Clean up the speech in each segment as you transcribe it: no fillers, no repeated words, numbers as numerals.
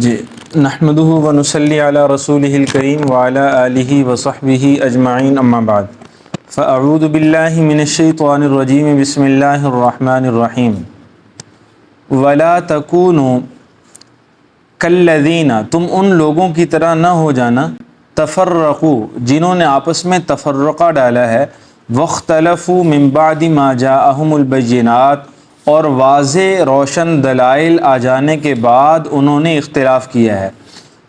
جی نحمدہ و نصلی علی رسولہ الکریم وعلی آلہ وصحبہ اجمعین اما بعد فاعوذ باللہ من الشیطان الرجیم بسم اللہ الرحمن الرحیم ولا تکونوا کالذین تم ان لوگوں کی طرح نہ ہو جانا تفرقوا جنہوں نے آپس میں تفرقہ ڈالا ہے واختلفوا من بعد ما جاءہم البینات اور واضح روشن دلائل آ جانے کے بعد انہوں نے اختلاف کیا ہے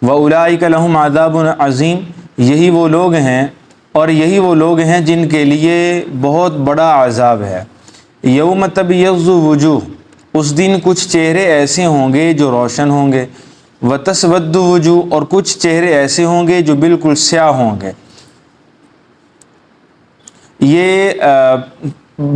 وَأُولَئِكَ لَهُمْ عَذَابٌ عَظِيمٌ یہی وہ لوگ ہیں اور یہی وہ لوگ ہیں جن کے لیے بہت بڑا عذاب ہے یوم تبیض وجوہ اس دن کچھ چہرے ایسے ہوں گے جو روشن ہوں گے وتسود وجوہ اور کچھ چہرے ایسے ہوں گے جو بالکل سیاہ ہوں گے یہ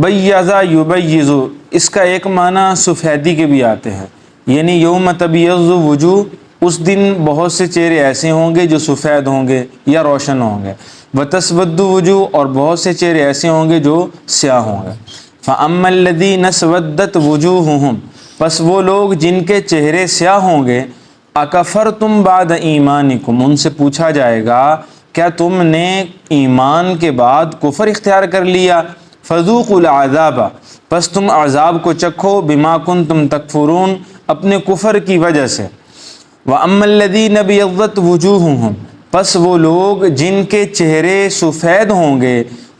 بیضا یبیض اس کا ایک معنی سفیدی کے بھی آتے ہیں، یعنی یوم تبیض وجوہ اس دن بہت سے چہرے ایسے ہوں گے جو سفید ہوں گے یا روشن ہوں گے، وتسود وجوہ اور بہت سے چہرے ایسے ہوں گے جو سیاہ ہوں گے۔ فَأَمَّا الَّذِينَ اسْوَدَّتْ وُجُوهُهُمْ پس وہ لوگ جن کے چہرے سیاہ ہوں گے اکفرتم بعد ایمانکم ان سے پوچھا جائے گا کیا تم نے ایمان کے بعد کفر اختیار کر لیا؟ فذوقوا العذاب پس تم عذاب کو چکھو بما کنتم تکفرون اپنے کفر کی وجہ سے۔ وَأَمَّا الَّذِينَ ابْيَضَّتْ وُجُوهُهُمْ پس وہ لوگ جن کے چہرے سفید ہوں گے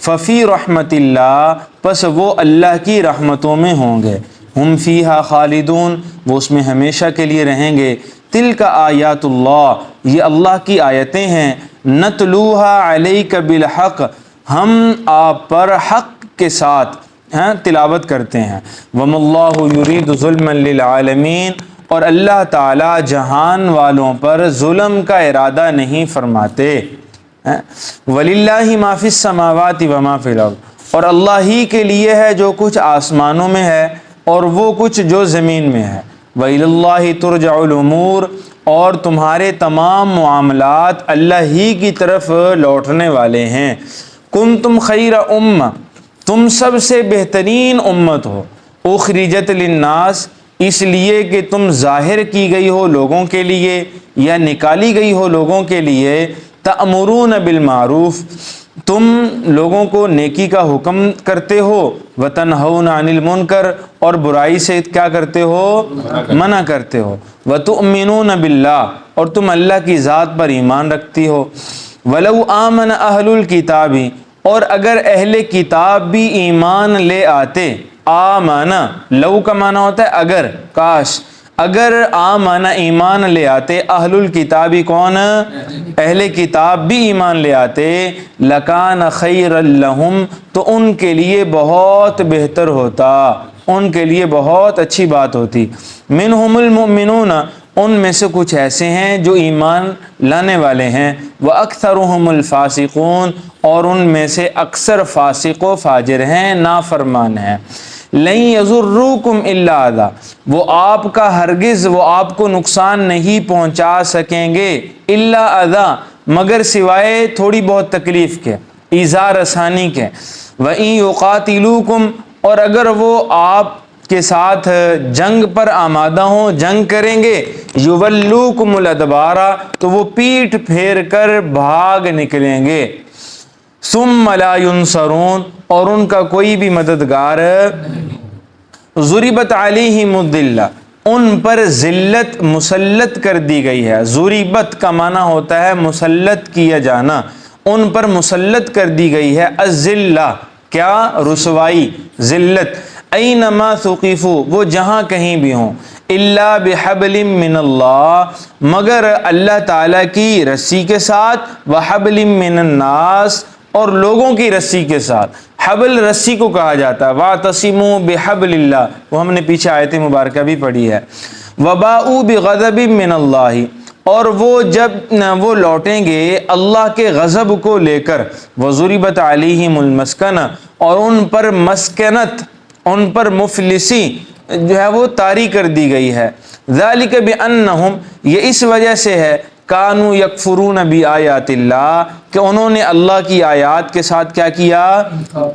ففی رحمت اللہ پس وہ اللہ کی رحمتوں میں ہوں گے، ہم فیہا خالدون وہ اس میں ہمیشہ کے لیے رہیں گے۔ تلک آیات اللہ یہ اللہ کی آیتیں ہیں، نتلوہا علیک بالحق ہم آپ پر حق کے ساتھ تلاوت کرتے ہیں۔ وَمَا اللَّهُ يُرِيدُ ظُلْمًا لِلْعَالَمِينَ اور اللہ تعالیٰ جہان والوں پر ظلم کا ارادہ نہیں فرماتے۔ وَلِلَّهِ مَا فِي السَّمَاوَاتِ وَمَا فِي الْأَرْضِ اور اللہ ہی کے لیے ہے جو کچھ آسمانوں میں ہے اور وہ کچھ جو زمین میں ہے۔ وَإِلَى اللَّهِ تُرْجَعُ الْأُمُورُ اور تمہارے تمام معاملات اللہ ہی کی طرف لوٹنے والے ہیں۔ کنتم خیر امہ تم سب سے بہترین امت ہو، اخرجت للناس اس لیے کہ تم ظاہر کی گئی ہو لوگوں کے لیے یا نکالی گئی ہو لوگوں کے لیے، تأمرون بالمعروف تم لوگوں کو نیکی کا حکم کرتے ہو، وتنہون عن المنکر اور برائی سے کیا کرتے ہو؟ منع کرتے ہو، وتؤمنون باللہ اور تم اللہ کی ذات پر ایمان رکھتی ہو۔ ولو آمن اہل الکتاب اور اگر اہل کتاب بھی ایمان لے آتے، آمنا لو کا معنی ہوتا ہے اگر، کاش، اگر آمنا ایمان لے آتے اہل الکتابی کون؟ اہل کتاب بھی ایمان لے آتے، لکان خیر لہم تو ان کے لیے بہت بہتر ہوتا، ان کے لیے بہت اچھی بات ہوتی۔ منہم المؤمنون ان میں سے کچھ ایسے ہیں جو ایمان لانے والے ہیں، وَأَكْثَرُهُمُ الْفَاسِقُونَ اور ان میں سے اکثر فاسق و فاجر ہیں، نافرمان ہیں۔ لَن يَضُرُّوكُمْ إِلَّا أَذًى وہ آپ کا ہرگز وہ آپ کو نقصان نہیں پہنچا سکیں گے، الا اذى مگر سوائے تھوڑی بہت تکلیف کے، ایذا رسانی کے۔ وَإِن يُقَاتِلُوكُمْ اور اگر وہ آپ کے ساتھ جنگ پر آمادہ ہوں، جنگ کریں گے، یولوکم الادبار تو وہ پیٹھ پھیر کر بھاگ نکلیں گے، ثم لا ینصرون اور ان کا کوئی بھی مددگار۔ ضربت علیہم الذلہ ان پر ذلت مسلط کر دی گئی ہے، ضربت کا معنی ہوتا ہے مسلط کیا جانا، ان پر مسلط کر دی گئی ہے الذلہ کیا؟ رسوائی، ذلت۔ اینما ثقفوا وہ جہاں کہیں بھی ہوں، الا بحبل من اللہ مگر اللہ تعالیٰ کی رسی کے ساتھ، وحبل من الناس اور لوگوں کی رسی کے ساتھ۔ حبل رسی کو کہا جاتا ہے، واعتصموا بحبل اللہ وہ ہم نے پیچھے آیت مبارکہ بھی پڑھی ہے۔ وباؤوا بغضب من اللہ اور وہ جب وہ لوٹیں گے اللہ کے غضب کو لے کر، وضربت علیہم المسکنہ اور ان پر مسکنت، ان پر مفلسی جو ہے وہ طاری کر دی گئی ہے۔ ذالک بانہم یہ اس وجہ سے ہے، کانوا یکفرون بآیات اللہ کہ انہوں نے اللہ کی آیات کے ساتھ کیا کیا؟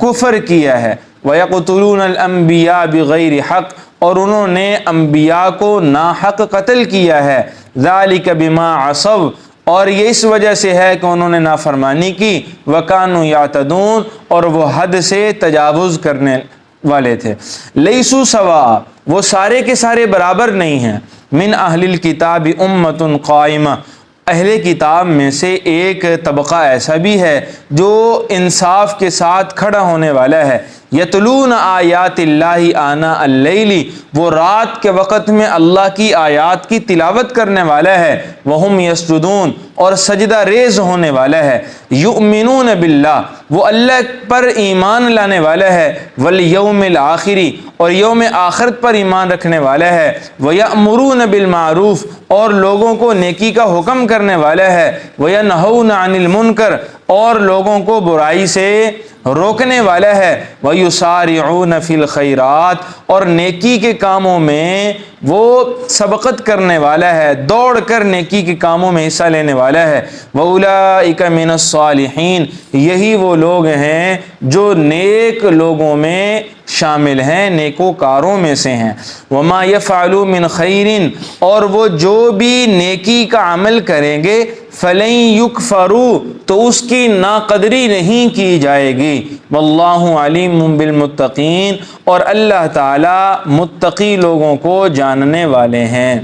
کفر کیا ہے۔ وَيَقْتُلُونَ الْأَنْبِيَاءَ بِغَيْرِ حَقٍّ، اور انہوں نے انبیاء کو ناحق قتل کیا ہے، ذَلِكَ بِمَا عَصَوْا، اور یہ اس وجہ سے ہے کہ انہوں نے نافرمانی کی، وَكَانُوا يَعْتَدُونَ، اور وہ حد سے تجاوز کرنے والے تھے۔ لیسو سوا، وہ سارے کے سارے برابر نہیں ہیں، من اہل الکتاب امۃ قائمہ، اہل کتاب میں سے ایک طبقہ ایسا بھی ہے جو انصاف کے ساتھ کھڑا ہونے والا ہے، یتلون آیات اللہ آناء اللیل، وہ رات کے وقت میں اللہ کی آیات کی تلاوت کرنے والا ہے، وہم یسجدون، اور سجدہ ریز ہونے والا ہے، یؤمنون باللہ، وہ اللہ پر ایمان لانے والا ہے، والیوم الآخر، اور یوم آخرت پر ایمان رکھنے والا ہے، ویأمرون بالمعروف، اور لوگوں کو نیکی کا حکم کرنے والا ہے، وینہون عن المنکر، اور لوگوں کو برائی سے روکنے والا ہے، وَيُسَارِعُونَ فِي الْخَيْرَاتِ، اور نیکی کے کاموں میں وہ سبقت کرنے والا ہے، دوڑ کر نیکی کے کاموں میں حصہ لینے والا ہے، وَأُولَئِكَ مِنَ الصَّالِحِينَ، یہی وہ لوگ ہیں جو نیک لوگوں میں شامل ہیں، نیکوکاروں میں سے ہیں، وَمَا يَفْعَلُوا مِنْ خَيْرٍ، اور وہ جو بھی نیکی کا عمل کریں گے، فَلَن يُكْفَرُوا، تو اس کی ناقدری نہیں کی جائے گی، وَاللَّهُ عَلِيمٌ بِالْمُتَّقِينَ، اور اللہ تعالی متقی لوگوں کو جاننے والے ہیں۔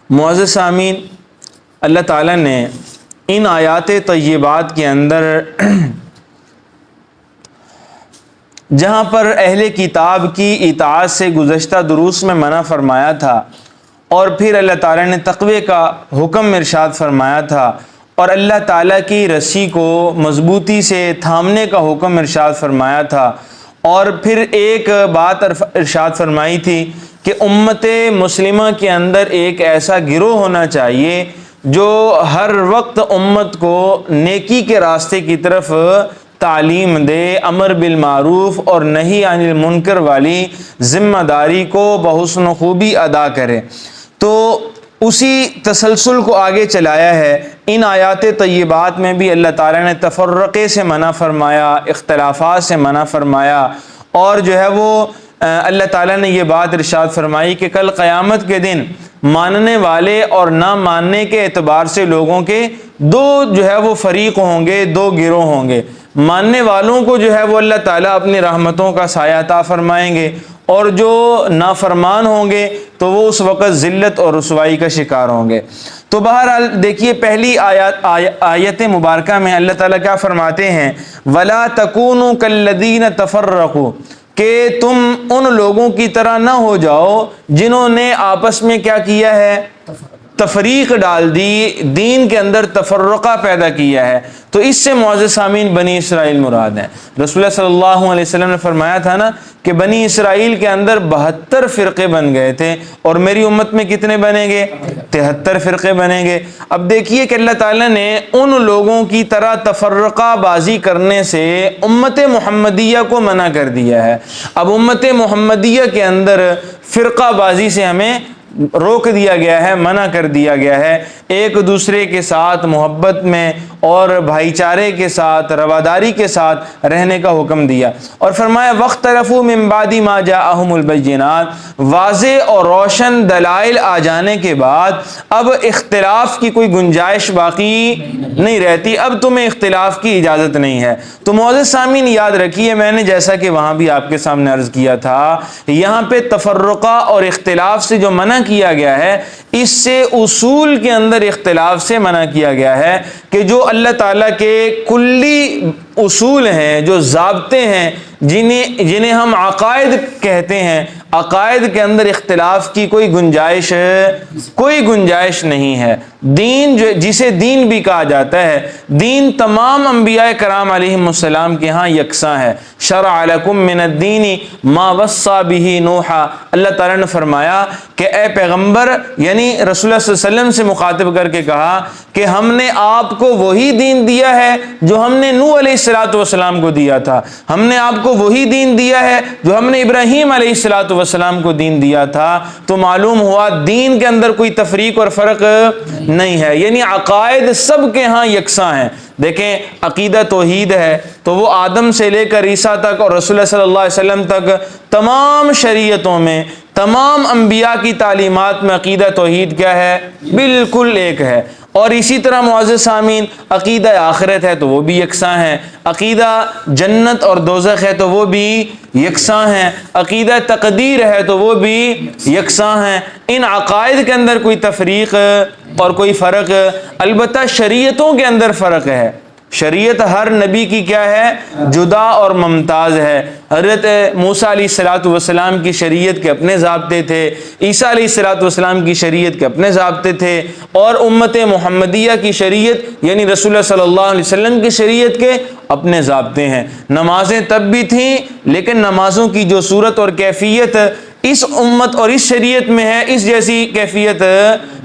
معزز سامعین، اللہ تعالیٰ نے ان آیات طیبات کے اندر جہاں پر اہل کتاب کی اطاعت سے گزشتہ دروس میں منع فرمایا تھا، اور پھر اللہ تعالیٰ نے تقوی کا حکم ارشاد فرمایا تھا، اور اللہ تعالیٰ کی رسی کو مضبوطی سے تھامنے کا حکم ارشاد فرمایا تھا، اور پھر ایک بات ارشاد فرمائی تھی کہ امت مسلمہ کے اندر ایک ایسا گروہ ہونا چاہیے جو ہر وقت امت کو نیکی کے راستے کی طرف تعلیم دے، امر بالمعروف اور نہی عن المنکر والی ذمہ داری کو بحسن خوبی ادا کرے۔ تو اسی تسلسل کو آگے چلایا ہے۔ ان آیات طیبات میں بھی اللہ تعالیٰ نے تفرقے سے منع فرمایا، اختلافات سے منع فرمایا، اور جو ہے وہ اللہ تعالیٰ نے یہ بات ارشاد فرمائی کہ کل قیامت کے دن ماننے والے اور نہ ماننے کے اعتبار سے لوگوں کے دو جو ہے وہ فریق ہوں گے، دو گروہ ہوں گے۔ ماننے والوں کو جو ہے وہ اللہ تعالیٰ اپنی رحمتوں کا سایہ عطا فرمائیں گے، اور جو نافرمان ہوں گے تو وہ اس وقت ذلت اور رسوائی کا شکار ہوں گے۔ تو بہرحال دیکھیے پہلی آیت مبارکہ میں اللہ تعالیٰ کیا فرماتے ہیں، وَلَا تَكُونُوا كَالَّذِينَ تَفَرَّقُوا، کہ تم ان لوگوں کی طرح نہ ہو جاؤ جنہوں نے آپس میں کیا کیا ہے، تفریق ڈال دی، دین کے اندر تفرقہ پیدا کیا ہے۔ تو اس سے معزز سامعین بنی اسرائیل مراد ہیں۔ رسول اللہ صلی اللہ علیہ وسلم نے فرمایا تھا نا کہ بنی اسرائیل کے اندر 72 فرقے بن گئے تھے، اور میری امت میں کتنے بنیں گے؟ 73 فرقے بنیں گے۔ اب دیکھیے کہ اللہ تعالیٰ نے ان لوگوں کی طرح تفرقہ بازی کرنے سے امت محمدیہ کو منع کر دیا ہے۔ اب امت محمدیہ کے اندر فرقہ بازی سے ہمیں روک دیا گیا ہے، منع کر دیا گیا ہے، ایک دوسرے کے ساتھ محبت میں اور بھائی چارے کے ساتھ، رواداری کے ساتھ رہنے کا حکم دیا، اور فرمایا وَاخْتَلَفُوا مِن بَعْدِ مَا جَاءَهُمُ الْبَيِّنَاتُ، واضح اور روشن دلائل آ جانے کے بعد اب اختلاف کی کوئی گنجائش باقی نہیں رہتی، اب تمہیں اختلاف کی اجازت نہیں ہے۔ تو معزز سامعین یاد رکھیے، میں نے جیسا کہ وہاں بھی آپ کے سامنے عرض کیا تھا، یہاں پہ تفرقہ اور اختلاف سے جو منع کیا گیا ہے، اس سے اصول کے اندر اختلاف سے منع کیا گیا ہے کہ جو اللہ تعالیٰ کے کلی اصول ہیں، جو ضابطے ہیں، جنہیں ہم عقائد کہتے ہیں، عقائد کے اندر اختلاف کی کوئی گنجائش نہیں ہے۔ دین جسے دین بھی کہا جاتا ہے، دین تمام انبیاء کرام علیہم السلام کے ہاں یکساں ہے۔ شرع لکم من الدین ما وصى به نوحا، اللہ تعالیٰ نے فرمایا کہ اے پیغمبر، یعنی رسول اللہ صلی اللہ علیہ وسلم سے مخاطب کر کے کہا کہ ہم نے آپ کو وہی دین دیا ہے جو ہم نے نوح علیہ الصلاۃ والسلام کو دیا تھا، ہم نے آپ کو وہی دین دیا ہے جو ہم نے ابراہیم علیہ الصلاۃ والسلام کو دین دیا تھا، تو معلوم ہوا دین کے اندر کوئی تفریق اور فرق نہیں ہے، یعنی عقائد سب کے ہاں یکساں ہیں۔ دیکھیں عقیدہ توحید ہے تو وہ آدم سے لے کر عیسیٰ تک اور رسول اللہ صلی اللہ علیہ وسلم تک تمام شریعتوں میں، تمام انبیاء کی تعلیمات میں عقیدہ توحید کیا ہے؟ بالکل ایک ہے۔ اور اسی طرح معزز سامعین، عقیدہ آخرت ہے تو وہ بھی یکساں ہے، عقیدہ جنت اور دوزخ ہے تو وہ بھی یکساں ہیں، عقیدہ تقدیر ہے تو وہ بھی یکساں ہیں۔ ان عقائد کے اندر کوئی تفریق اور کوئی فرق، البتہ شریعتوں کے اندر فرق ہے۔ شریعت ہر نبی کی کیا ہے؟ جدا اور ممتاز ہے۔ حضرت موسیٰ علیہ الصلاۃ والسلام کی شریعت کے اپنے ضابطے تھے، عیسیٰ علیہ الصلاۃ والسلام کی شریعت کے اپنے ضابطے تھے، اور امت محمدیہ کی شریعت یعنی رسول اللہ صلی اللہ علیہ وسلم کی شریعت کے اپنے ضابطے ہیں۔ نمازیں تب بھی تھیں، لیکن نمازوں کی جو صورت اور کیفیت اس امت اور اس شریعت میں ہے، اس جیسی کیفیت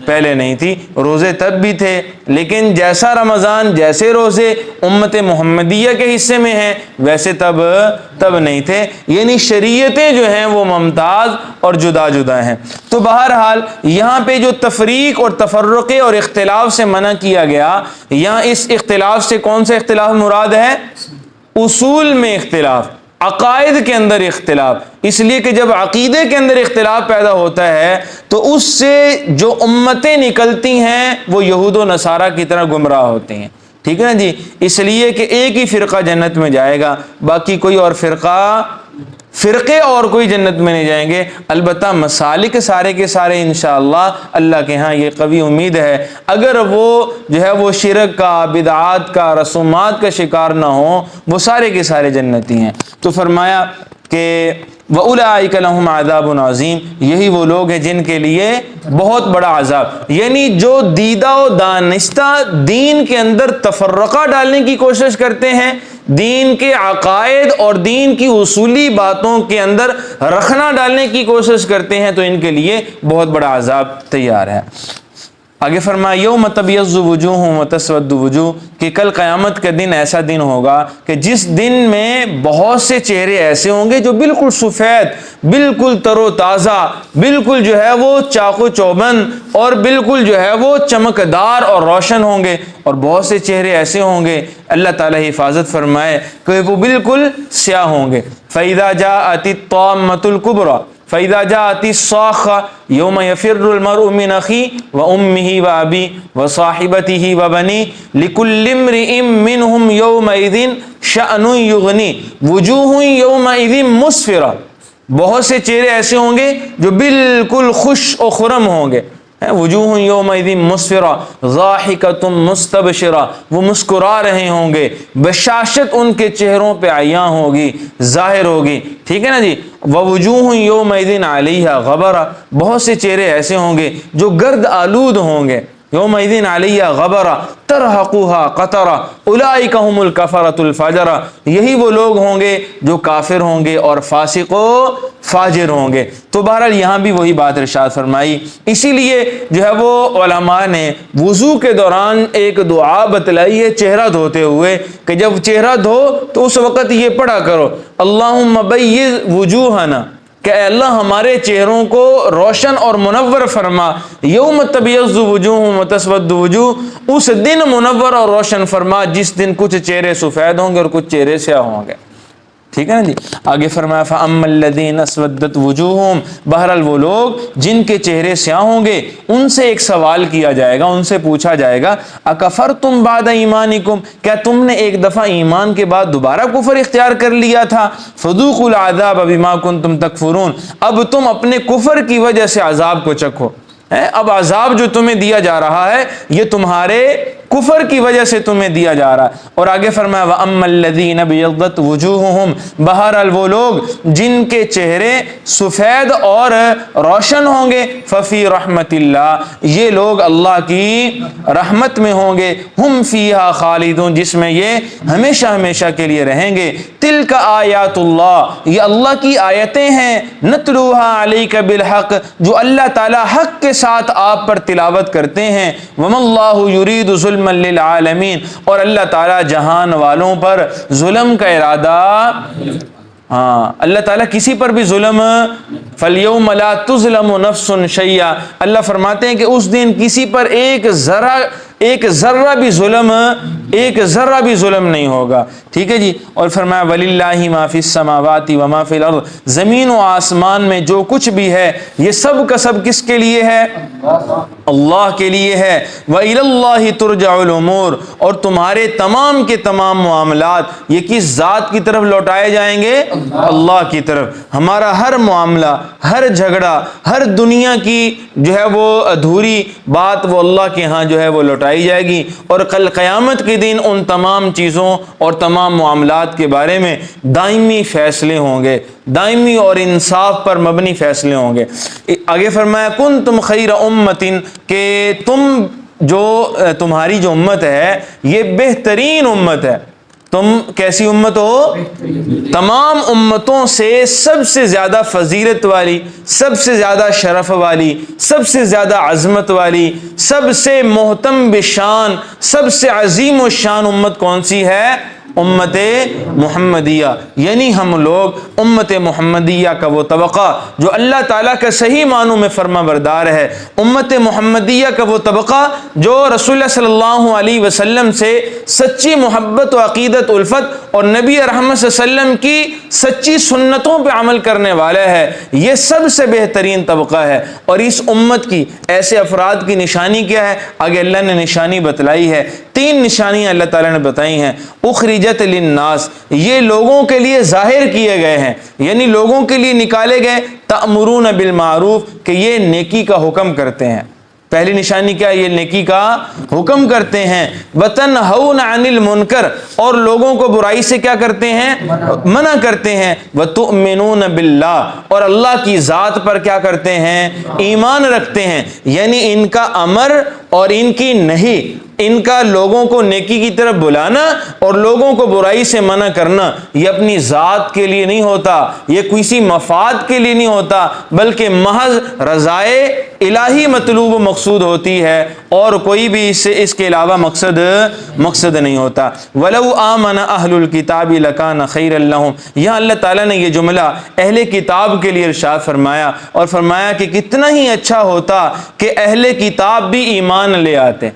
پہلے نہیں تھی۔ روزے تب بھی تھے، لیکن جیسا رمضان، جیسے روزے امت محمدیہ کے حصے میں ہیں، ویسے تب نہیں تھے۔ یعنی شریعتیں جو ہیں وہ ممتاز اور جدا جدا ہیں۔ تو بہرحال یہاں پہ جو تفریق اور تفرقے اور اختلاف سے منع کیا گیا، یہاں اس اختلاف سے کون سا اختلاف مراد ہے؟ اصول میں اختلاف، عقائد کے اندر اختلاف۔ اس لیے کہ جب عقیدے کے اندر اختلاف پیدا ہوتا ہے تو اس سے جو امتیں نکلتی ہیں وہ یہود و نصارہ کی طرح گمراہ ہوتی ہیں، ٹھیک ہے نا جی؟ اس لیے کہ ایک ہی فرقہ جنت میں جائے گا، باقی کوئی اور فرقے اور کوئی جنت میں نہیں جائیں گے۔ البتہ مسالک سارے کے سارے انشاءاللہ اللہ کے ہاں یہ قوی امید ہے، اگر وہ جو ہے وہ شرک کا، بدعات کا، رسومات کا شکار نہ ہوں، وہ سارے کے سارے جنتی ہیں۔ تو فرمایا کہ وَأُولَٰئِكَ لَهُمْ عَذَابٌ عَظِيمٌ، یہی وہ لوگ ہیں جن کے لیے بہت بڑا عذاب، یعنی جو دیدہ و دانستہ دین کے اندر تفرقہ ڈالنے کی کوشش کرتے ہیں، دین کے عقائد اور دین کی اصولی باتوں کے اندر رخنہ ڈالنے کی کوشش کرتے ہیں، تو ان کے لیے بہت بڑا عذاب تیار ہے۔ آگے فرمایا یوم تبیض وجوہ وتسود وجوہ، کہ کل قیامت کا دن ایسا دن ہوگا کہ جس دن میں بہت سے چہرے ایسے ہوں گے جو بالکل سفید، بالکل تر و تازہ، بالکل جو ہے وہ چاق و چوبند اور بالکل جو ہے وہ چمکدار اور روشن ہوں گے، اور بہت سے چہرے ایسے ہوں گے اللہ تعالیٰ حفاظت فرمائے کہ وہ بالکل سیاہ ہوں گے۔ فَإِذَا جَاءَتِ الطَّامَّةُ الْكُبْرَى فَإِذَا جَاءَتِ الصَّاخَّةُ يَوْمَ يَفِرُّ الْمَرْءُ مِنْ أَخِيهِ وَأُمِّهِ وَأَبِيهِ وَصَاحِبَتِهِ وَبَنِيهِ لِكُلِّ امْرِئٍ مِّنْهُمْ يَوْمَئِذٍ شَأْنٌ يُغْنِيهِ وُجُوهٌ يَوْمَئِذٍ مُسْفِرَةٌ، بہت سے چہرے ایسے ہوں گے جو بالکل خوش و خرم ہوں گے۔ وجوہ یومئذ مسفرہ ضاحکۃ مستبشرہ، وہ مسکرا رہے ہوں گے، بشاشت ان کے چہروں پہ عیاں ہوگی، ظاہر ہوگی، ٹھیک ہے نا جی۔ ووجوہ یومئذ علیہا غبرہ، بہت سے چہرے ایسے ہوں گے جو گرد آلود ہوں گے۔ یومئذ علیہا غبرہ ترہقها قطرہ اولئک ھم الکفرۃ الفجرہ، یہی وہ لوگ ہوں گے جو کافر ہوں گے اور فاسق و فاجر ہوں گے۔ تو بہرحال یہاں بھی وہی بات ارشاد فرمائی، اسی لیے جو ہے وہ علماء نے وضو کے دوران ایک دعا بتلائی ہے چہرہ دھوتے ہوئے، کہ جب چہرہ دھو تو اس وقت یہ پڑھا کرو اللہم بیض وجوہنا، کہ اے اللہ ہمارے چہروں کو روشن اور منور فرما، یوم تبیض وجوہ وتسود وجوہ، اس دن منور اور روشن فرما جس دن کچھ چہرے سفید ہوں گے اور کچھ چہرے سیاہ ہوں گے، ٹھیک ہے نا جی۔ آگے فرمایا فَأَمَّا الَّذِينَ اسْوَدَّتْ وُجُوهُهُمْ، بہرحال وہ لوگ جن کے چہرے سیاہ ہوں گے ان سے ایک سوال کیا جائے گا، ان سے پوچھا جائے گا اَكَفَرْتُمْ بَعْدَ ایمانکم، کیا تم نے ایک دفعہ ایمان کے بعد دوبارہ کفر اختیار کر لیا تھا؟ فَذُوقُوا الْعَذَابَ بِمَا كُنْتُمْ تَكْفُرُونَ، اب تم اپنے کفر کی وجہ سے عذاب کو چکھو۔ اب عذاب جو تمہیں دیا جا رہا ہے یہ تمہارے کفر کی وجہ سے تمہیں دیا جا رہا ہے۔ اور آگے فرمایا وَأَمَّا الَّذِينَ ابْيَضَّتْ وُجُوهُهُمْ، بہرحال وہ لوگ جن کے چہرے سفید اور روشن ہوں گے، فَفِي رَحْمَةِ اللَّهِ، یہ لوگ اللہ کی رحمت میں ہوں گے، ہم فِيهَا خالدون، جس میں یہ ہمیشہ ہمیشہ کے لیے رہیں گے۔ تِلْكَ آیات اللہ، یہ اللہ کی آیتیں ہیں، نَتْلُوهَا عَلَيْكَ بِالْحَقِّ، جو اللہ تعالی حق کے ساتھ آپ پر تلاوت کرتے ہیں۔ وَمَا اللَّهُ يُرِيدُ ظُلْمًا ظلما للعالمین، اور اللہ تعالیٰ جہان والوں پر ظلم کا ارادہ، ہاں اللہ تعالیٰ کسی پر بھی ظلم، فَالْيَوْمَ لَا تُظْلَمُ نَفْسٌ شَيْئًا، اللہ فرماتے ہیں کہ اس دن کسی پر ایک ذرہ بھی ظلم نہیں ہوگا، ٹھیک ہے جی۔ اور فرمایا وَلِلَّهِ مَا فِي السَّمَاوَاتِ وَمَا فِي الْأَرْضِ، زمین و آسمان میں جو کچھ بھی ہے یہ سب کا سب کس کے لیے ہے؟ اللہ کے لیے ہے۔ وَإِلَى اللَّهِ تُرْجَعُ الْأُمُورُ، اور تمہارے تمام کے تمام معاملات یہ کس ذات کی طرف لوٹائے جائیں گے؟ اللہ کی طرف۔ ہمارا ہر معاملہ، ہر جھگڑا، ہر دنیا کی جو ہے وہ ادھوری بات وہ اللہ کے ہاں جو ہے وہ لوٹائی جائے گی، اور کل قیامت کے دن ان تمام چیزوں اور تمام معاملات کے بارے میں دائمی فیصلے ہوں گے، دائمی اور انصاف پر مبنی فیصلے ہوں گے۔ آگے فرمایا کنتم خیر امت، کہ تم جو تمہاری جو امت ہے یہ بہترین امت ہے۔ تم کیسی امت ہو؟ تمام امتوں سے سب سے زیادہ فضیلت والی، سب سے زیادہ شرف والی، سب سے زیادہ عظمت والی، سب سے محتم بشان، سب سے عظیم الشان امت کون سی ہے؟ امت محمدیہ۔ یعنی ہم لوگ امت محمدیہ کا وہ طبقہ جو اللہ تعالیٰ کا صحیح معنوں میں فرما بردار ہے، امت محمدیہ کا وہ طبقہ جو رسول اللہ صلی اللہ علیہ وسلم سے سچی محبت و عقیدت الفت اور نبی رحمت صلی اللہ علیہ وسلم کی سچی سنتوں پہ عمل کرنے والا ہے، یہ سب سے بہترین طبقہ ہے۔ اور اس امت کی ایسے افراد کی نشانی کیا ہے؟ آگے اللہ نے نشانی بتلائی ہے، 3 نشانیاں اللہ تعالیٰ نے بتائی ہیں۔ اخرجت للناس، یہ لوگوں کے لیے ظاہر کیے گئے ہیں، یعنی لوگوں کے لیے نکالے گئے۔ تأمرون بالمعروف، کہ یہ نیکی کا حکم کرتے ہیں۔ پہلی نشانی کیا ہے؟ یہ نیکی کا حکم کرتے ہیں۔ وتنہون عن المنکر، اور لوگوں کو برائی سے کیا کرتے ہیں؟ منع کرتے ہیں۔ وتؤمنون باللہ، اور اللہ کی ذات پر کیا کرتے ہیں؟ ایمان رکھتے ہیں۔ یعنی ان کا امر اور ان کی نہیں، ان کا لوگوں کو نیکی کی طرف بلانا اور لوگوں کو برائی سے منع کرنا، یہ اپنی ذات کے لیے نہیں ہوتا، یہ کسی مفاد کے لیے نہیں ہوتا، بلکہ محض رضائے الہی مطلوب و مقصود ہوتی ہے، اور کوئی بھی اس کے علاوہ مقصد نہیں ہوتا۔ وَلَوْ آمَنَ أَهْلُ الْكِتَابِ لَكَانَ خَيْرًا لَهُمْ، یہاں اللہ تعالیٰ نے یہ جملہ اہل کتاب کے لیے ارشاد فرمایا، اور فرمایا کہ کتنا ہی اچھا ہوتا کہ اہل کتاب بھی ایمان لے آتے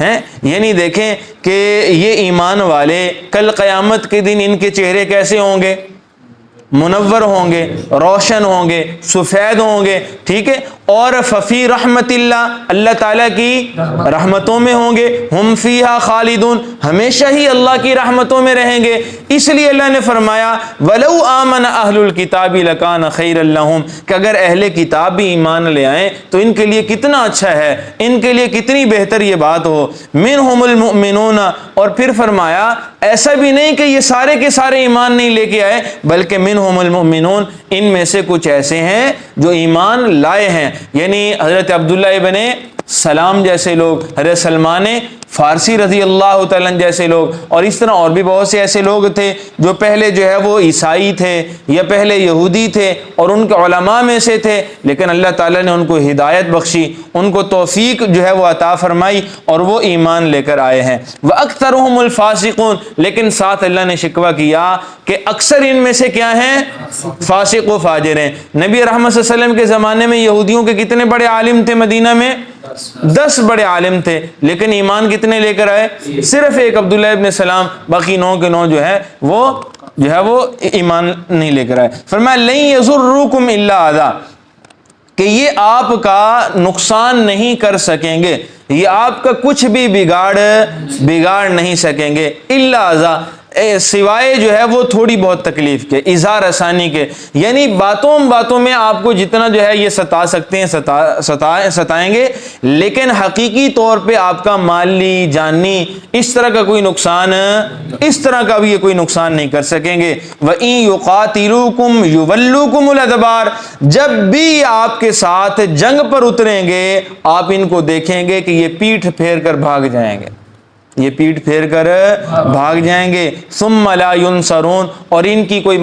ہیں۔ یعنی دیکھیں کہ یہ ایمان والے کل قیامت کے دن ان کے چہرے کیسے ہوں گے؟ منور ہوں گے، روشن ہوں گے، سفید ہوں گے، ٹھیک ہے۔ اور ففی رحمت اللہ، اللہ تعالیٰ کی رحمتوں میں ہوں گے، ہم فیہا خالدون، ہمیشہ ہی اللہ کی رحمتوں میں رہیں گے۔ اس لیے اللہ نے فرمایا وَلَوْ آمَنَ أَهْلُ الْكِتَابِ لَكَانَ خَيْرًا لَهُمْ، کہ اگر اہل کتاب بھی ایمان لے آئیں تو ان کے لیے کتنا اچھا ہے، ان کے لیے کتنی بہتر یہ بات ہو۔ مِنْهُمُ الْمُؤْمِنُونَ، اور پھر فرمایا ایسا بھی نہیں کہ یہ سارے کے سارے ایمان نہیں لے کے آئے، بلکہ منہم المؤمنون، ان میں سے کچھ ایسے ہیں جو ایمان لائے ہیں۔ یعنی حضرت عبداللہ ابن سلام جیسے لوگ، حضرت سلمان فارسی رضی اللہ تعالیٰ جیسے لوگ، اور اس طرح اور بھی بہت سے ایسے لوگ تھے جو پہلے جو ہے وہ عیسائی تھے یا پہلے یہودی تھے اور ان کے علماء میں سے تھے، لیکن اللہ تعالیٰ نے ان کو ہدایت بخشی، ان کو توفیق جو ہے وہ عطا فرمائی اور وہ ایمان لے کر آئے ہیں۔ وَأَكْثَرُهُمُ الْفَاسِقُونَ، لیکن ساتھ اللہ نے شکوہ کیا کہ اکثر ان میں سے کیا ہیں؟ فاسق و فاجر ہیں۔ نبی رحمت صلی اللہ علیہ وسلم کے زمانے میں یہودیوں کے کتنے بڑے عالم تھے مدینہ میں؟ 10 بڑے عالم تھے، لیکن ایمان کتنے لے کر آئے؟ صرف ایک عبداللہ ابن سلام، باقی 9 کے 9 جو ہے وہ ایمان نہیں لے کر آئے۔ فرمایا لن یضرکم الا اذی، کہ یہ آپ کا نقصان نہیں کر سکیں گے، یہ آپ کا کچھ بھی بگاڑ نہیں سکیں گے، الا اذی، سوائے جو ہے وہ تھوڑی بہت تکلیف کے، اظہار آسانی کے، یعنی باتوں میں آپ کو جتنا جو ہے یہ ستا سکتے ہیں ستائیں گے، لیکن حقیقی طور پہ آپ کا مالی جانی اس طرح کا کوئی نقصان، اس طرح کا بھی یہ کوئی نقصان نہیں کر سکیں گے۔ وَإِن يُقَاتِلُوكُمْ يُوَلُّوكُمُ الْأَدْبَارَ، جب بھی آپ کے ساتھ جنگ پر اتریں گے آپ ان کو دیکھیں گے کہ یہ پیٹھ پھیر کر بھاگ جائیں گے، یہ پیٹھ پھیر کر بھاگ جائیں گے۔ ثم لا ينصرون، اور ان کی کوئی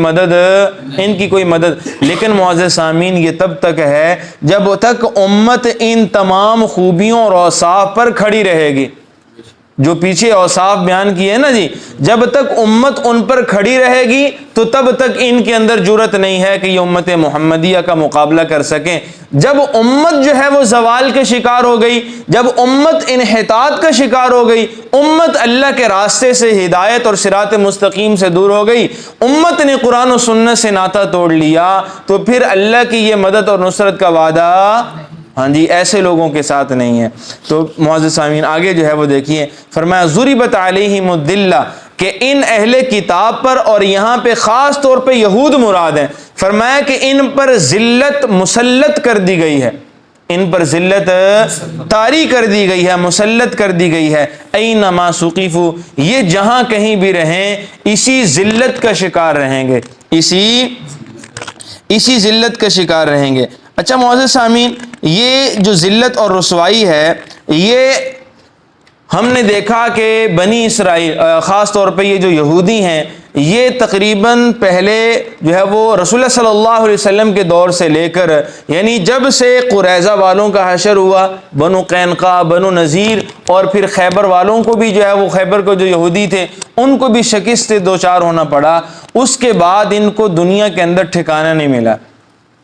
مدد، لیکن معزز سامعین یہ تب تک ہے جب تک امت ان تمام خوبیوں اور اوصاف پر کھڑی رہے گی۔ جو پیچھے اوصاف بیان کیے نا جی، جب تک امت ان پر کھڑی رہے گی تو تب تک ان کے اندر جرأت نہیں ہے کہ یہ امت محمدیہ کا مقابلہ کر سکیں۔ جب امت جو ہے وہ زوال کے شکار ہو گئی، جب امت انحطاط کا شکار ہو گئی، امت اللہ کے راستے سے، ہدایت اور صراط مستقیم سے دور ہو گئی، امت نے قرآن و سنت سے ناطہ توڑ لیا، تو پھر اللہ کی یہ مدد اور نصرت کا وعدہ ہاں جی ایسے لوگوں کے ساتھ نہیں ہے۔ تو معزز سامعین آگے جو ہے وہ دیکھیے، فرمایا ضربت علیہم الذلہ، کہ ان اہل کتاب پر، اور یہاں پہ خاص طور پہ یہود مراد ہیں، فرمایا کہ ان پر ذلت مسلط کر دی گئی ہے، ان پر ذلت طاری کر دی گئی ہے، مسلط کر دی گئی ہے۔ اینما ثقفوا، یہ جہاں کہیں بھی رہیں اسی ذلت کا شکار رہیں گے، اسی ذلت کا شکار رہیں گے۔ اچھا معزز سامعین، یہ جو ذلت اور رسوائی ہے، یہ ہم نے دیکھا کہ بنی اسرائیل، خاص طور پہ یہ جو یہودی ہیں، یہ تقریباً پہلے جو ہے وہ رسول اللہ صلی اللہ علیہ وسلم کے دور سے لے کر، یعنی جب سے قریظہ والوں کا حشر ہوا، بنو قینقاع، بنو نذیر، اور پھر خیبر والوں کو بھی جو ہے وہ خیبر کو جو یہودی تھے ان کو بھی شکست سے دوچار ہونا پڑا، اس کے بعد ان کو دنیا کے اندر ٹھکانہ نہیں ملا،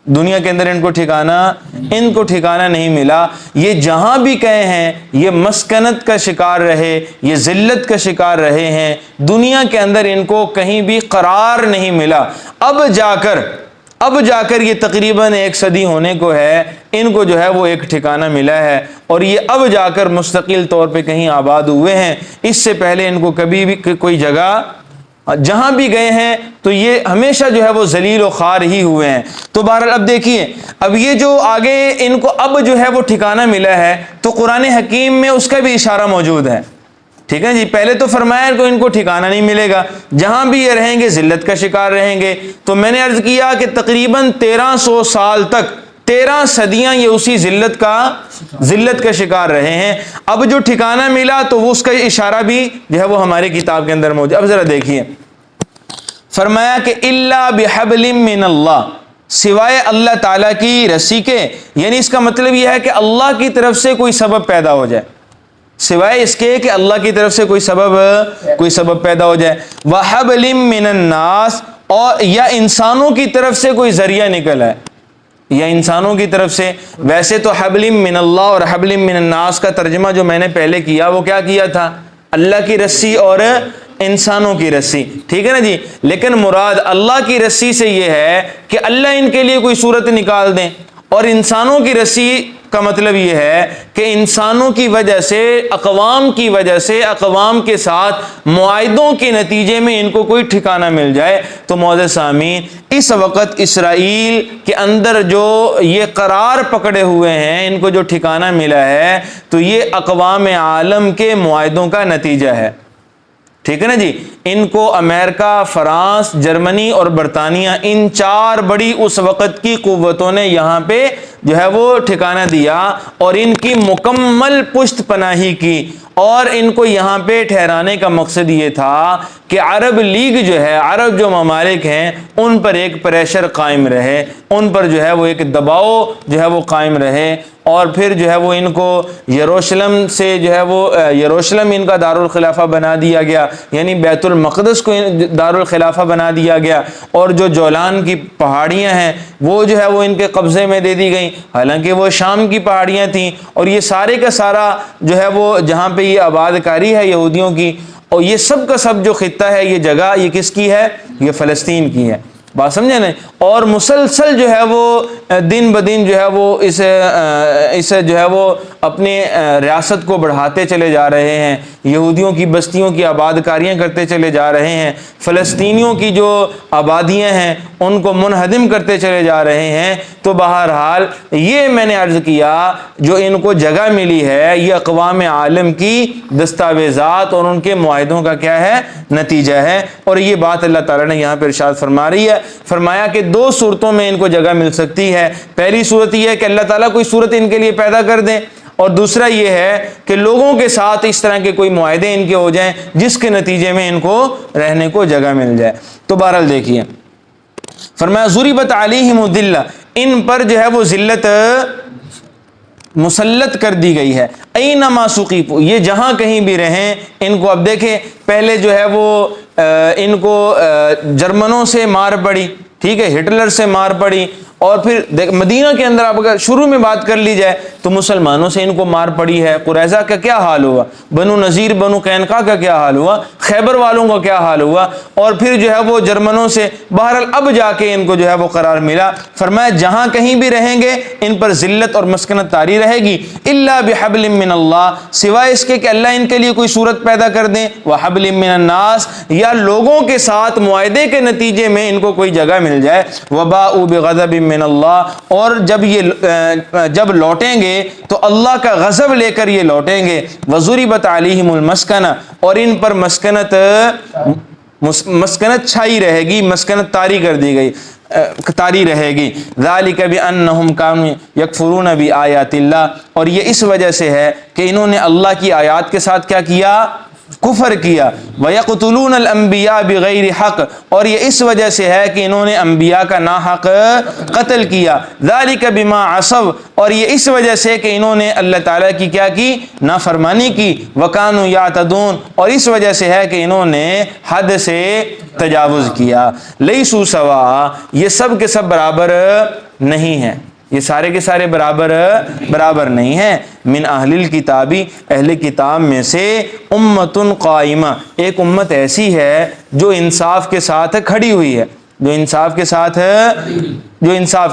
دنیا کے اندر ان کو ٹھکانہ نہیں ملا۔ یہ جہاں بھی گئے ہیں یہ مسکنت کا شکار رہے، یہ ذلت کا شکار رہے ہیں، دنیا کے اندر ان کو کہیں بھی قرار نہیں ملا۔ اب جا کر یہ تقریباً 1 صدی ہونے کو ہے، ان کو جو ہے وہ ایک ٹھکانہ ملا ہے، اور یہ اب جا کر مستقل طور پہ کہیں آباد ہوئے ہیں۔ اس سے پہلے ان کو کبھی بھی کوئی جگہ، جہاں بھی گئے ہیں تو یہ ہمیشہ جو ہے وہ ذلیل و خوار ہی ہوئے ہیں۔ تو بہرحال اب دیکھیے، اب یہ جو آگے ان کو اب جو ہے وہ ٹھکانہ ملا ہے، تو قرآن حکیم میں اس کا بھی اشارہ موجود ہے، ٹھیک ہے جی۔ پہلے تو فرمایا کہ ان کو ٹھکانہ نہیں ملے گا، جہاں بھی یہ رہیں گے ذلت کا شکار رہیں گے۔ تو میں نے عرض کیا کہ تقریباً 1300 سال تک، 13 صدیاں یہ اسی ذلت کا شکار رہے ہیں۔ اب جو ٹھکانہ ملا تو اس کا اشارہ بھی جو ہے وہ ہماری کتاب کے اندر موجود۔ اب ذرا دیکھیے، فرمایا کہ الا بحبل من اللہ، سوائے اللہ تعالیٰ کی رسی کے، یعنی اس کا مطلب یہ ہے کہ اللہ کی طرف سے کوئی سبب پیدا ہو جائے، سوائے اس کے کہ اللہ کی طرف سے کوئی سبب پیدا ہو جائے۔ وحبل من الناس، اور یا انسانوں کی طرف سے کوئی ذریعہ نکل آئے، یا انسانوں کی طرف سے۔ ویسے تو حبل من اللہ اور حبل من الناس کا ترجمہ جو میں نے پہلے کیا وہ کیا کیا تھا؟ اللہ کی رسی اور انسانوں کی رسی، ٹھیک ہے نا جی۔ لیکن مراد اللہ کی رسی سے یہ ہے کہ اللہ ان کے لیے کوئی صورت نکال دیں، اور انسانوں کی رسی کا مطلب یہ ہے کہ انسانوں کی وجہ سے، اقوام کی وجہ سے، اقوام کے ساتھ معاہدوں کے نتیجے میں ان کو کوئی ٹھکانہ مل جائے۔ تو معزز سامعین، اس وقت اسرائیل کے اندر جو یہ قرار پکڑے ہوئے ہیں، ان کو جو ٹھکانہ ملا ہے، تو یہ اقوام عالم کے معاہدوں کا نتیجہ ہے، ٹھیک ہے نا جی۔ ان کو امریکہ، فرانس، جرمنی اور برطانیہ، ان 4 بڑی اس وقت کی قوتوں نے یہاں پہ جو ہے وہ ٹھکانہ دیا، اور ان کی مکمل پشت پناہی کی، اور ان کو یہاں پہ ٹھہرانے کا مقصد یہ تھا کہ عرب لیگ جو ہے، عرب جو ممالک ہیں، ان پر ایک پریشر قائم رہے، ان پر جو ہے وہ ایک دباؤ جو ہے وہ قائم رہے، اور پھر جو ہے وہ ان کو یروشلم سے جو ہے وہ یروشلم ان کا دارالخلافہ بنا دیا گیا، یعنی بیت المقدس کو دارالخلافہ بنا دیا گیا، اور جو جولان کی پہاڑیاں ہیں وہ جو ہے وہ ان کے قبضے میں دے دی گئیں، حالانکہ وہ شام کی پہاڑیاں تھیں، اور یہ سارے کا سارا جو ہے وہ جہاں پہ یہ آباد کاری ہے یہودیوں کی، اور یہ سب کا سب جو خطہ ہے، یہ جگہ یہ کس کی ہے؟ یہ فلسطین کی ہے، بات سمجھے نا۔ اور مسلسل جو ہے وہ دن بدن جو ہے وہ اسے جو ہے وہ اپنی ریاست کو بڑھاتے چلے جا رہے ہیں، یہودیوں کی بستیوں کی آباد کاریاں کرتے چلے جا رہے ہیں، فلسطینیوں کی جو آبادیاں ہیں ان کو منہدم کرتے چلے جا رہے ہیں۔ تو بہرحال یہ میں نے عرض کیا، جو ان کو جگہ ملی ہے یہ اقوام عالم کی دستاویزات اور ان کے معاہدوں کا کیا ہے؟ نتیجہ ہے۔ اور یہ بات اللہ تعالیٰ نے یہاں پہ ارشاد فرما رہی ہے، فرمایا کہ 2 صورتوں میں ان کو جگہ مل سکتی ہے۔ پہلی صورت یہ ہے کہ اللہ تعالیٰ کوئی صورت ان کے لیے پیدا کر دیں، اور دوسرا یہ ہے کہ لوگوں کے ساتھ اس طرح کے کوئی معاہدے ان کے ہو جائیں جس کے نتیجے میں ان کو رہنے کو جگہ مل جائے۔ تو بہرحال دیکھیے، فرمایا ضربت علیہم الذلہ، ان پر جو ہے وہ ذلت مسلط کر دی گئی ہے۔ اینما ثقیفوا، یہ جہاں کہیں بھی رہیں ان کو، اب دیکھیں پہلے جو ہے وہ ان کو جرمنوں سے مار پڑی، ٹھیک ہے، ہٹلر سے مار پڑی، اور پھر مدینہ کے اندر اب اگر شروع میں بات کر لی جائے تو مسلمانوں سے ان کو مار پڑی ہے۔ قریظہ کا کیا حال ہوا، بنو نذیر بنو قینقاع کا کیا حال ہوا، خیبر والوں کا کیا حال ہوا، اور پھر جو ہے وہ جرمنوں سے، بہرحال اب جا کے ان کو جو ہے وہ قرار ملا۔ فرمایا جہاں کہیں بھی رہیں گے ان پر ذلت اور مسکنت طاری رہے گی، الا بحبل من اللہ، سوائے اس کے کہ اللہ ان کے لیے کوئی صورت پیدا کر دیں، وحبل من الناس، یا لوگوں کے ساتھ معاہدے کے نتیجے میں ان کو کوئی جگہ مل جائے، وباءوا بغضب من اللہ، اور جب لوٹیں گے تو اللہ کا غضب لے کر یہ لوٹیں گے، وضربت علیہم المسکنہ، اور ان پر مسکنت چھائی رہے گی، مسکنت طاری کر دی گئی، طاری رہے گی۔ ذالک بانہم کانوا یکفرون بآیات اللہ، اور یہ اس وجہ سے ہے کہ انہوں نے اللہ کی آیات کے ساتھ کیا کیا، کفر کیا۔ وَيَقْتُلُونَ الْأَنْبِيَاءَ بِغَيْرِ حق، اور یہ اس وجہ سے ہے کہ انہوں نے انبیاء کا ناحق قتل کیا۔ ذَلِكَ بِمَا عَصَوْا، اور یہ اس وجہ سے کہ انہوں نے اللہ تعالیٰ کی کیا کی، نافرمانی کی۔ وَكَانُوا يَعْتَدُونَ، اور اس وجہ سے ہے کہ انہوں نے حد سے تجاوز کیا۔ لَيْسُوا سَوَاءً، یہ سب کے سب برابر نہیں ہیں، یہ سارے کے سارے برابر نہیں ہیں۔ من اہل الکتابی، اہل کتاب میں سے، امت قائمہ، ایک امت ایسی ہے جو انصاف کے ساتھ کھڑی ہوئی ہے، جو انصاف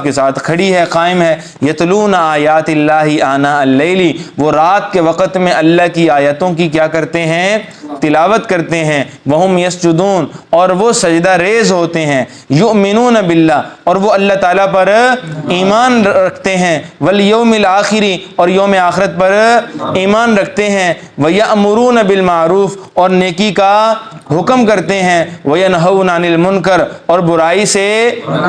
کے ساتھ کھڑی ہے، قائم ہے۔ یتلون آیات اللہ آناء اللیل، وہ رات کے وقت میں اللہ کی آیتوں کی کیا کرتے ہیں، تلاوت کرتے ہیں۔ وہم یسجدون، اور وہ سجدہ ریز ہوتے ہیں۔ یؤمنون باللہ، اور وہ اللہ تعالیٰ پر ایمان رکھتے ہیں۔ والیوم الآخر، اور یوم آخرت پر ایمان رکھتے ہیں۔ ویأمرون بالمعروف، اور نیکی کا حکم کرتے ہیں۔ وینہون عن المنکر، اور برائی سے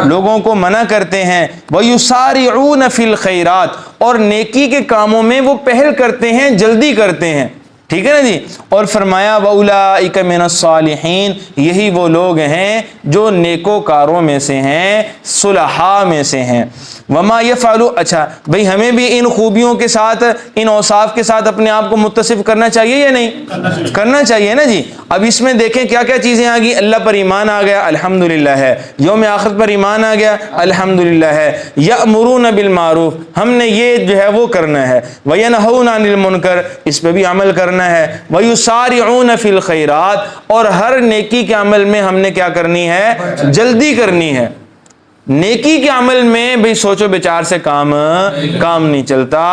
لوگوں کو منع کرتے ہیں۔ ویسارعون فی الخیرات، اور نیکی کے کاموں میں وہ پہل کرتے ہیں، جلدی کرتے ہیں، ٹھیک ہے نا جی۔ اور فرمایا وَأُولَٰئِکَ مِنَ الصَّالِحِینَ، یہی وہ لوگ ہیں جو نیکوکاروں میں سے ہیں، صلحاء میں سے ہیں۔ وَمَا يَفْعَلُ، اچھا بھئی ہمیں بھی ان خوبیوں کے ساتھ، ان اوصاف کے ساتھ اپنے آپ کو متصف کرنا چاہیے یا نہیں؟ کرنا چاہیے نا جی۔ اب اس میں دیکھیں کیا کیا چیزیں آ گئی، اللہ پر ایمان آ گیا، الحمدللہ ہے۔ یوم آخرت پر ایمان آ گیا، الحمدللہ ہے۔ یأمرون بالمعروف، ہم نے یہ جو ہے وہ کرنا ہے۔ وینہون عن المنکر، اس پہ بھی عمل کرنا ہے۔ ویسارعون فی الخیرات، اور ہر نیکی کے عمل میں ہم نے کیا کرنی ہے، جلدی کرنی ہے۔ نیکی کے عمل میں بھئی سوچو بچار سے کام نہیں چلتا۔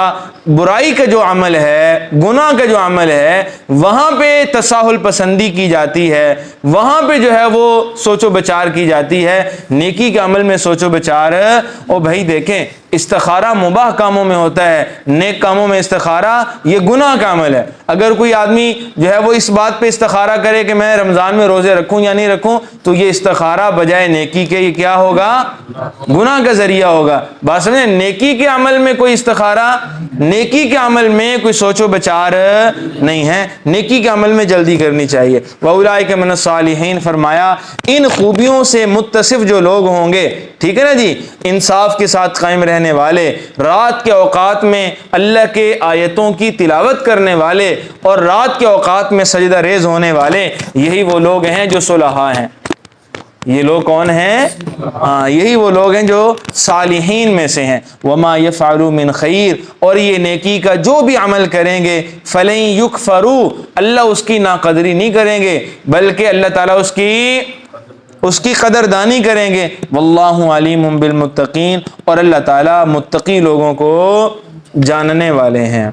برائی کا جو عمل ہے، گناہ کا جو عمل ہے، وہاں پہ تساہل پسندی کی جاتی ہے، وہاں پہ جو ہے وہ سوچو بچار کی جاتی ہے۔ نیکی کے عمل میں سوچو بچار، اور بھائی دیکھیں استخارہ مباح کاموں میں ہوتا ہے، نیک کاموں میں استخارہ یہ گناہ کا عمل ہے۔ اگر کوئی آدمی جو ہے وہ اس بات پہ استخارہ کرے کہ میں رمضان میں روزے رکھوں یا نہیں رکھوں، تو یہ استخارہ بجائے نیکی کے یہ کیا ہوگا، گناہ کا ذریعہ ہوگا۔ بات سمجھیں، نیکی کے عمل میں کوئی استخارہ، نیکی کے عمل میں کوئی سوچو بچار نہیں ہے، نیکی کے عمل میں جلدی کرنی چاہیے۔ وَأُولَٰئِکَ مِنَ الصَّالِحِینَ، فرمایا ان خوبیوں سے متصف جو لوگ ہوں گے، ٹھیک ہے نا جی، انصاف کے ساتھ قائم رہنے والے، رات کے اوقات میں اللہ کے آیتوں کی تلاوت کرنے والے، اور رات کے اوقات میں سجدہ ریز ہونے والے، یہی وہ لوگ ہیں جو صلحاء ہیں۔ یہ لوگ کون ہیں؟ یہی وہ لوگ ہیں جو صالحین میں سے ہیں۔ وما یفعلوا من خیر، اور یہ نیکی کا جو بھی عمل کریں گے، فلن یکفروا، اللہ اس کی ناقدری نہیں کریں گے، بلکہ اللہ تعالیٰ اس کی قدردانی کریں گے۔ واللہ علیم بالمتقین، اور اللہ تعالیٰ متقی لوگوں کو جاننے والے ہیں۔